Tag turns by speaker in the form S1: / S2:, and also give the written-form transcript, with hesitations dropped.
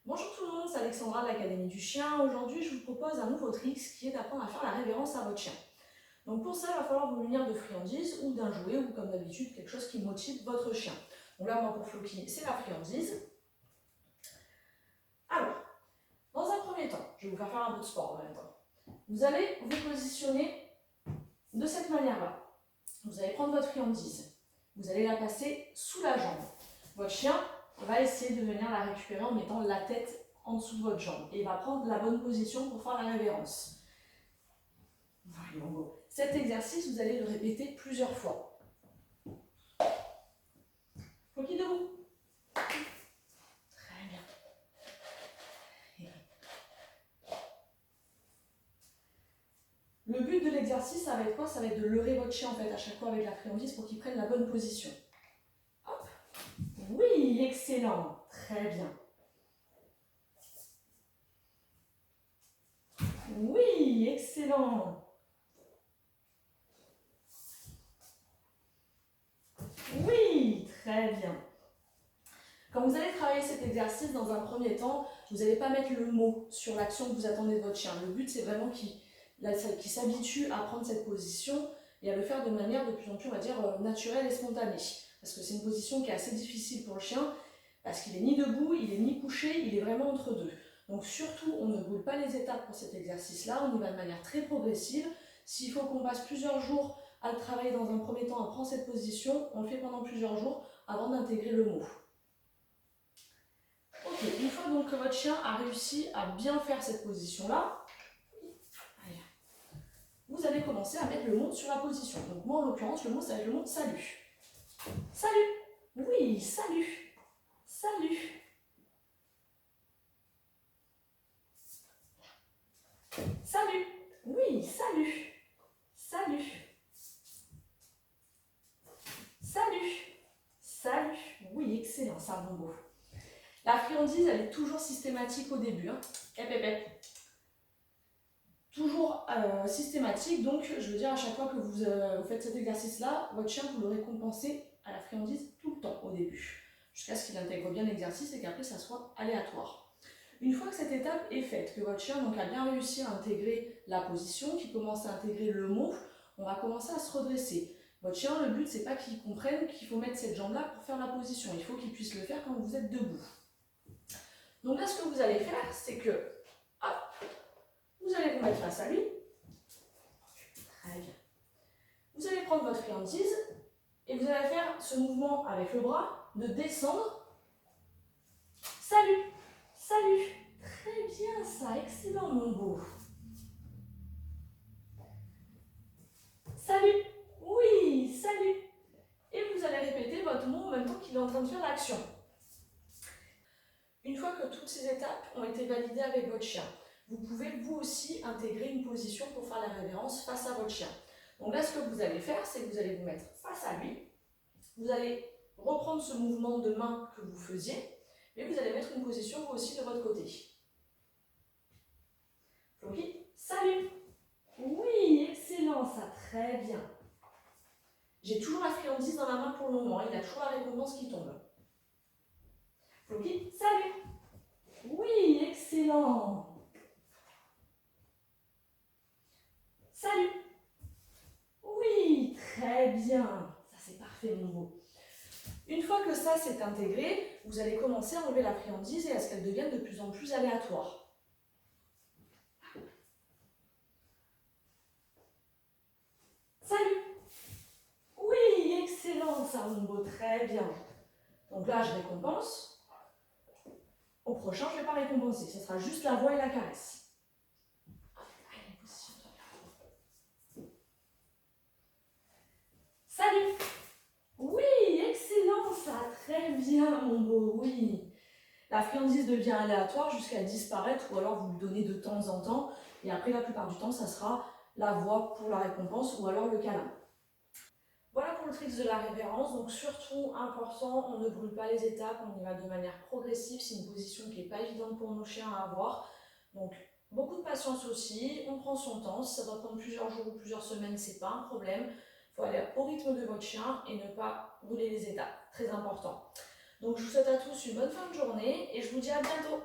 S1: Bonjour tout le monde, c'est Alexandra de l'Académie du Chien. Aujourd'hui, je vous propose un nouveau trick qui est d'apprendre à faire la révérence à votre chien. Donc pour ça, il va falloir vous munir de friandises ou d'un jouet ou comme d'habitude, quelque chose qui motive votre chien. Donc là, moi pour Floki, c'est la friandise. Alors, dans un premier temps, je vais vous faire un peu de sport en même temps. Vous allez vous positionner de cette manière-là. Vous allez prendre votre friandise. Vous allez la passer sous la jambe. Votre chien va essayer de venir la récupérer en mettant la tête en dessous de votre jambe. Et il va prendre la bonne position pour faire la révérence. Cet exercice, vous allez le répéter plusieurs fois. Floki debout. Très bien. Le but de l'exercice, ça va être quoi? Ça va être de leurrer votre chien en fait à chaque fois avec la friandise pour qu'il prenne la bonne position. Hop. Oui, excellent. Très bien. Oui, excellent. Oui, très bien. Quand vous allez travailler cet exercice, dans un premier temps, vous n'allez pas mettre le mot sur l'action que vous attendez de votre chien. Le but, c'est vraiment qu'il s'habitue à prendre cette position et à le faire de manière de plus en plus, on va dire, naturelle et spontanée. Parce que c'est une position qui est assez difficile pour le chien, parce qu'il n'est ni debout, il n'est ni couché, il est vraiment entre deux. Donc surtout, on ne brûle pas les étapes pour cet exercice-là, on y va de manière très progressive. S'il faut qu'on passe plusieurs jours à le travailler dans un premier temps, à prendre cette position, on le fait pendant plusieurs jours avant d'intégrer le mot. Ok, une fois donc que votre chien a réussi à bien faire cette position-là, vous allez commencer à mettre le mot sur la position. Donc moi en l'occurrence, le mot ça va être le mot salut. Salut. Oui, salut. Salut. Salut. Oui, salut. Salut. Salut. Salut. Oui, excellent, ça bon beau. La friandise, elle est toujours systématique au début. Hein. Toujours systématique, donc je veux dire à chaque fois que vous faites cet exercice-là, votre chien, vous le récompensez à la friandise tout le temps au début, jusqu'à ce qu'il intègre bien l'exercice et qu'après ça soit aléatoire. Une fois que cette étape est faite, que votre chien donc, a bien réussi à intégrer la position, qu'il commence à intégrer le mot, on va commencer à se redresser. Votre chien, le but, c'est pas qu'il comprenne qu'il faut mettre cette jambe-là pour faire la position, il faut qu'il puisse le faire quand vous êtes debout. Donc là, ce que vous allez faire, c'est que, hop, vous allez vous mettre face à lui. Très bien. Vous allez prendre votre friandise et vous allez faire ce mouvement avec le bras de descendre. Salut, salut. Très bien ça, excellent mon beau. Salut, oui, salut. Et vous allez répéter votre mot en même temps qu'il est en train de faire l'action. Une fois que toutes ces étapes ont été validées avec votre chien, vous pouvez vous aussi intégrer une position pour faire la révérence face à votre chien. Donc là, ce que vous allez faire, c'est que vous allez vous mettre face à lui. Vous allez reprendre ce mouvement de main que vous faisiez, mais vous allez mettre une position vous aussi de votre côté. Floki, salut. Oui, excellent, ça, très bien. J'ai toujours la friandise dans la main pour le moment, il a toujours la récompense qui tombe. Floki, salut. Oui, excellent. Salut. Oui, très bien. Ça, c'est parfait, mon beau. Une fois que ça s'est intégré, vous allez commencer à enlever la friandise et à ce qu'elle devienne de plus en plus aléatoire. Salut. Oui, excellent ça, mon beau, très bien. Donc là, je récompense. Au prochain, je ne vais pas récompenser, ce sera juste la voix et la caresse. Allez, positionne-toi. Salut. Oui, excellent ça, très bien, mon beau, oui. La friandise devient aléatoire jusqu'à disparaître ou alors vous lui donnez de temps en temps et après la plupart du temps ça sera la voix pour la récompense ou alors le câlin. Voilà pour le trick de la révérence, donc surtout important, on ne brûle pas les étapes, on y va de manière progressive, c'est une position qui n'est pas évidente pour nos chiens à avoir, donc beaucoup de patience aussi, on prend son temps, si ça doit prendre plusieurs jours ou plusieurs semaines, c'est pas un problème, il faut aller au rythme de votre chien et ne pas brûler les étapes, très important. Donc je vous souhaite à tous une bonne fin de journée et je vous dis à bientôt.